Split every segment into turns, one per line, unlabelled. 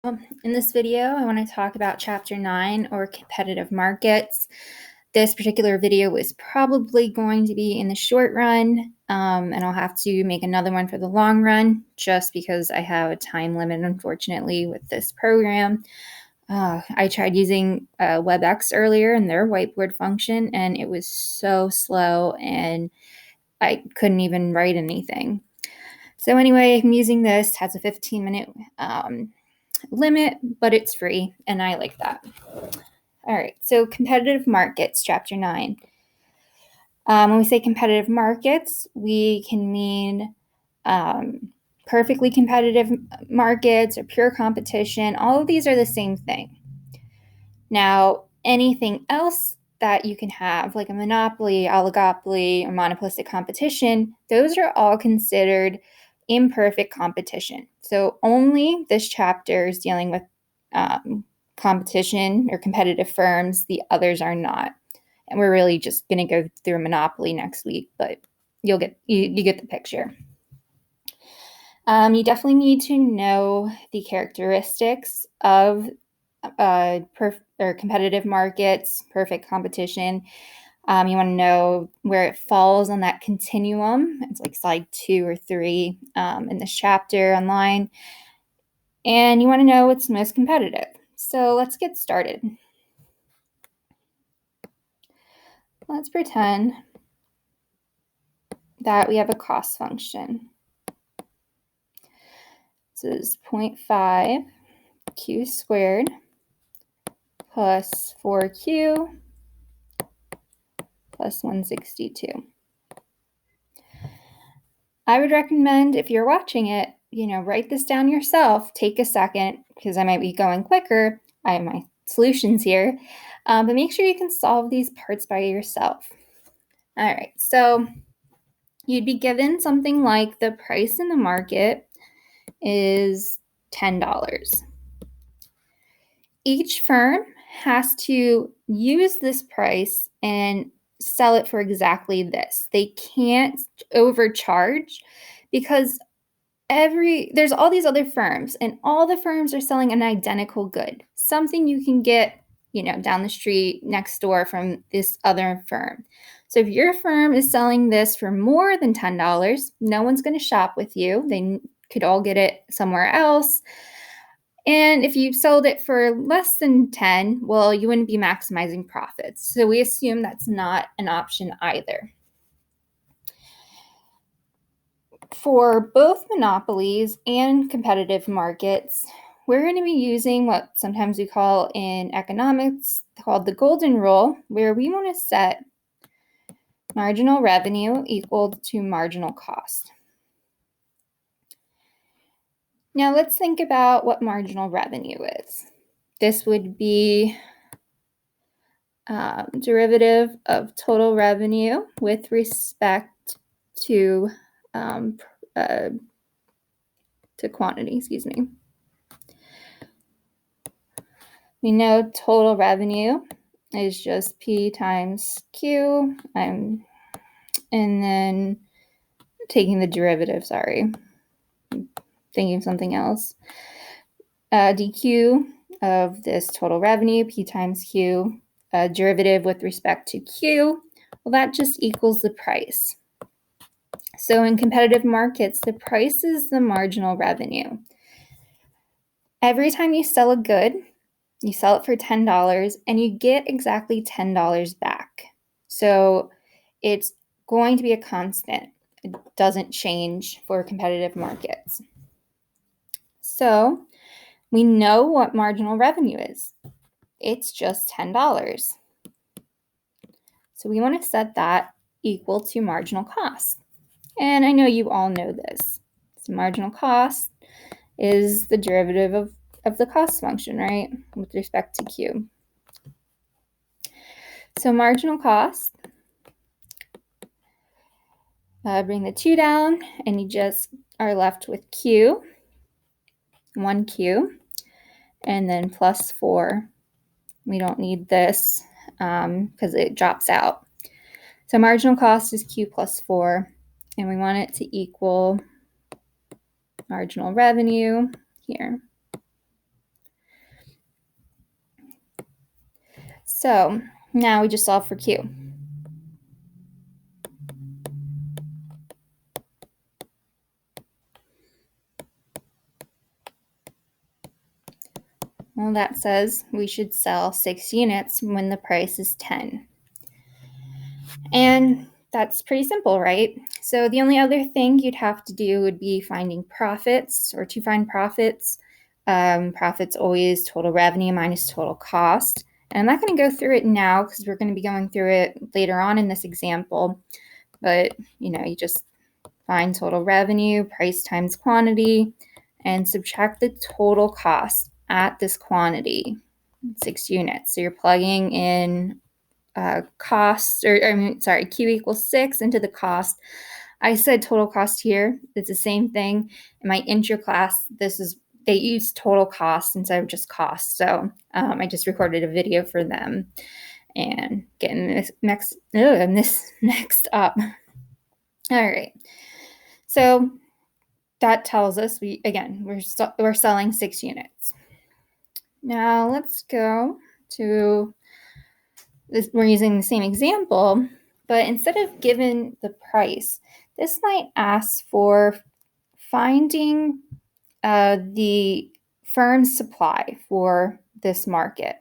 In this video, I want to talk about Chapter 9, or competitive markets. This particular video is probably going to be in the short run, and I'll have to make another one for the long run just because I have a time limit, unfortunately, with this program. I tried using WebEx earlier and their whiteboard function, and it was so slow, and I couldn't even write anything. So anyway, I'm using this. It has a 15-minute limit, but it's free, and I like that. All right, so competitive markets, Chapter 9. When we say competitive markets, we can mean perfectly competitive markets or pure competition. All of these are the same thing. Now, anything else that you can have, like a monopoly, oligopoly, or monopolistic competition, those are all considered imperfect competition. So only this chapter is dealing with competition or competitive firms. The others are not. And we're really just going to go through a monopoly next week, but you get the picture. You definitely need to know the characteristics of competitive markets, perfect competition. You want to know where it falls on that continuum. It's like slide 2 or 3 in this chapter online. And you want to know what's most competitive. So let's get started. Let's pretend that we have a cost function. So this is 0.5 q squared plus 4q plus 162. I would recommend, if you're watching it, write this down yourself. Take a second, because I might be going quicker. I have my solutions here. But make sure you can solve these parts by yourself. All right, so you'd be given something like the price in the market is $10. Each firm has to use this price and sell it for exactly this. They can't overcharge because there's all these other firms, and all the firms are selling an identical good, something you can get, down the street next door from this other firm. So if your firm is selling this for more than $10, no one's going to shop with you. They could all get it somewhere else. And if you sold it for less than 10, well, you wouldn't be maximizing profits. So we assume that's not an option either. For both monopolies and competitive markets, we're going to be using what sometimes we call in economics called the golden rule, where we want to set marginal revenue equal to marginal cost. Now let's think about what marginal revenue is. This would be derivative of total revenue with respect to quantity, excuse me. We know total revenue is just P times Q. And then taking the derivative, sorry. Thinking of something else. dQ of this total revenue, P times Q, derivative with respect to Q, well, that just equals the price. So in competitive markets, the price is the marginal revenue. Every time you sell a good, you sell it for $10 and you get exactly $10 back. So it's going to be a constant. It doesn't change for competitive markets. So we know what marginal revenue is. It's just $10. So we want to set that equal to marginal cost. And I know you all know this. So marginal cost is the derivative of the cost function, right, with respect to Q. So marginal cost, bring the 2 down, and you just are left with Q, 1Q, and then plus 4. We don't need this because it drops out. So marginal cost is Q plus 4, and we want it to equal marginal revenue here. So now we just solve for Q. Well, that says we should sell 6 units when the price is 10. And that's pretty simple, right? So the only other thing you'd have to do would be finding profits, or to find profits. Profits always total revenue minus total cost. And I'm not going to go through it now because we're going to be going through it later on in this example. But, you just find total revenue, price times quantity, and subtract the total cost at this quantity, 6 units. So you're plugging in cost, Q equals 6 into the cost. I said total cost here. It's the same thing. In my intro class, they use total cost instead of just cost. So I just recorded a video for them and getting this next up. All right. So that tells us we're selling 6 units. Now let's go to this. We're using the same example, but instead of given the price, this might ask for finding the firm's supply for this market.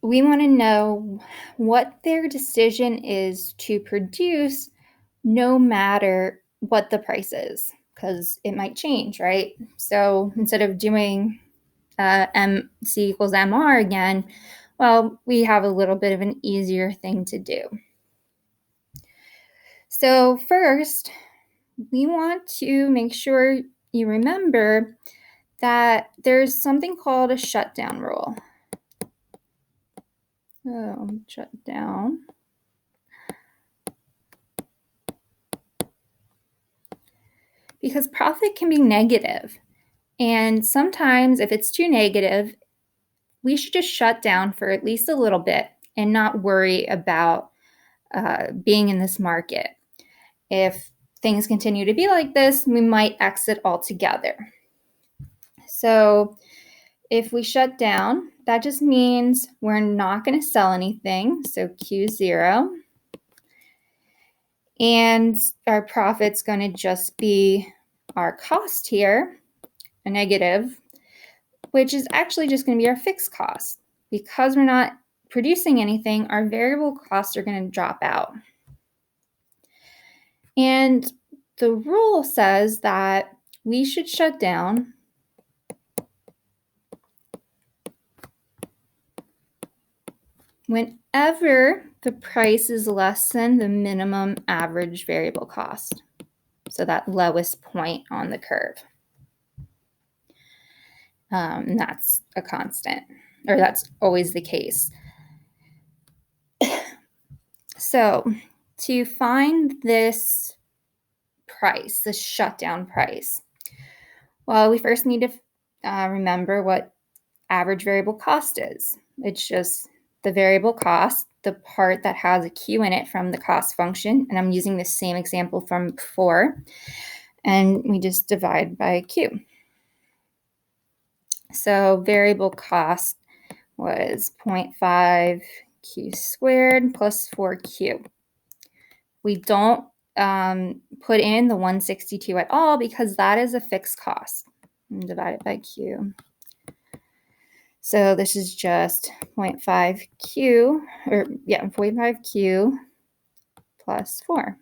We want to know what their decision is to produce no matter what the price is, because it might change, right? So instead of doing MC equals MR again, well, we have a little bit of an easier thing to do. So first, we want to make sure you remember that there's something called a shutdown rule. So shut down. Because profit can be negative. And sometimes if it's too negative, we should just shut down for at least a little bit and not worry about being in this market. If things continue to be like this, we might exit altogether. So if we shut down, that just means we're not going to sell anything. So Q0. And our profit's going to just be our cost here, a negative, which is actually just going to be our fixed cost. Because we're not producing anything, our variable costs are going to drop out. And the rule says that we should shut down whenever the price is less than the minimum average variable cost. So that lowest point on the curve. And that's a constant, or that's always the case. So to find this price, the shutdown price, well, we first need to remember what average variable cost is. It's just the variable cost, the part that has a Q in it from the cost function, and I'm using the same example from before, and we just divide by Q. So variable cost was 0.5 Q squared plus 4Q. We don't put in the 162 at all because that is a fixed cost. And divide it by Q. So this is just 0.5Q, 0.5Q plus 4.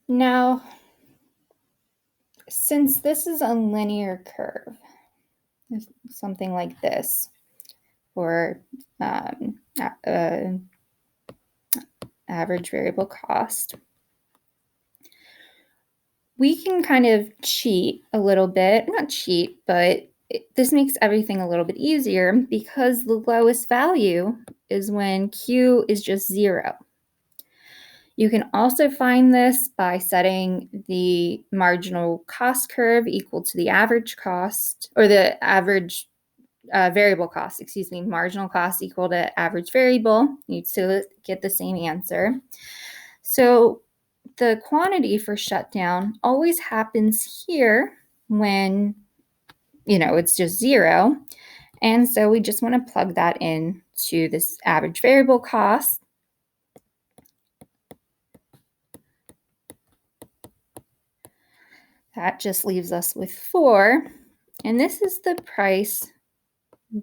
Now, since this is a linear curve, something like this, for average variable cost, we can kind of cheat a little bit, not cheat, but this makes everything a little bit easier because the lowest value is when Q is just 0. You can also find this by setting the marginal cost curve equal to the average cost, or the average variable cost, excuse me, marginal cost equal to average variable, you'd still get the same answer. So the quantity for shutdown always happens here when, it's just 0. And so we just want to plug that in to this average variable cost. That just leaves us with 4. And this is the price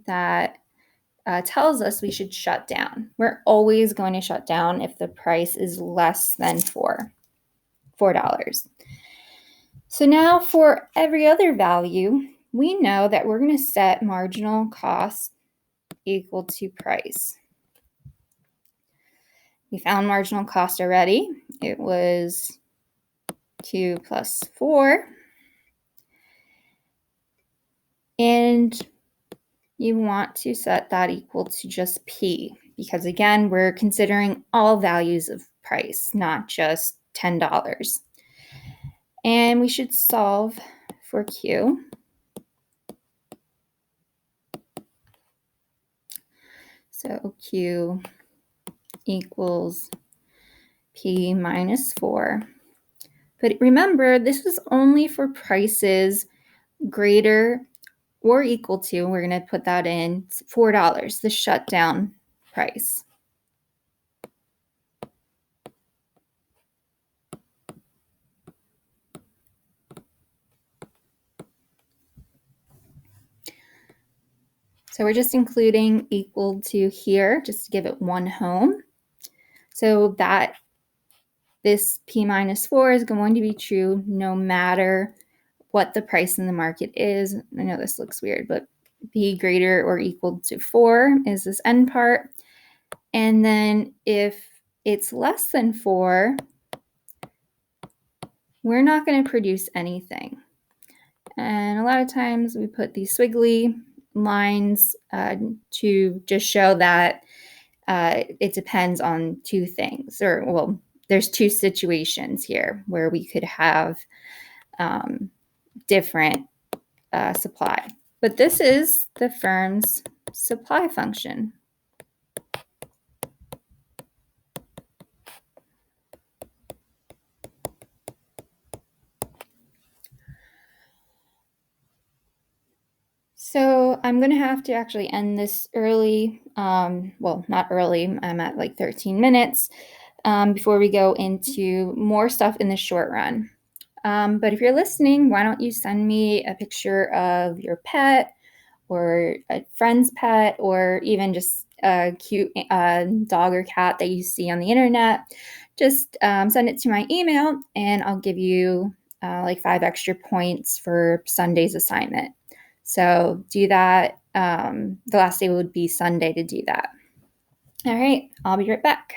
that tells us we should shut down. We're always going to shut down if the price is less than $4. So now for every other value, we know that we're going to set marginal cost equal to price. We found marginal cost already. It was Q plus 4. And you want to set that equal to just P, because again, we're considering all values of price, not just $10. And we should solve for Q. So Q equals P minus 4. But remember, this is only for prices greater or equal to, we're going to put that in, $4, the shutdown price. So we're just including equal to here, just to give it one home. So that this P minus 4 is going to be true no matter what the price in the market is. I know this looks weird, but P greater or equal to 4 is this end part. And then if it's less than 4, we're not going to produce anything. And a lot of times we put these squiggly lines to just show that it depends on two things, or well, there's two situations here where we could have different supply. But this is the firm's supply function. So I'm going to have to actually end this early. Well, not early. I'm at like 13 minutes before we go into more stuff in the short run. But if you're listening, why don't you send me a picture of your pet or a friend's pet, or even just a cute dog or cat that you see on the internet. Just send it to my email and I'll give you like 5 extra points for Sunday's assignment. So do that. The last day would be Sunday to do that. All right, I'll be right back.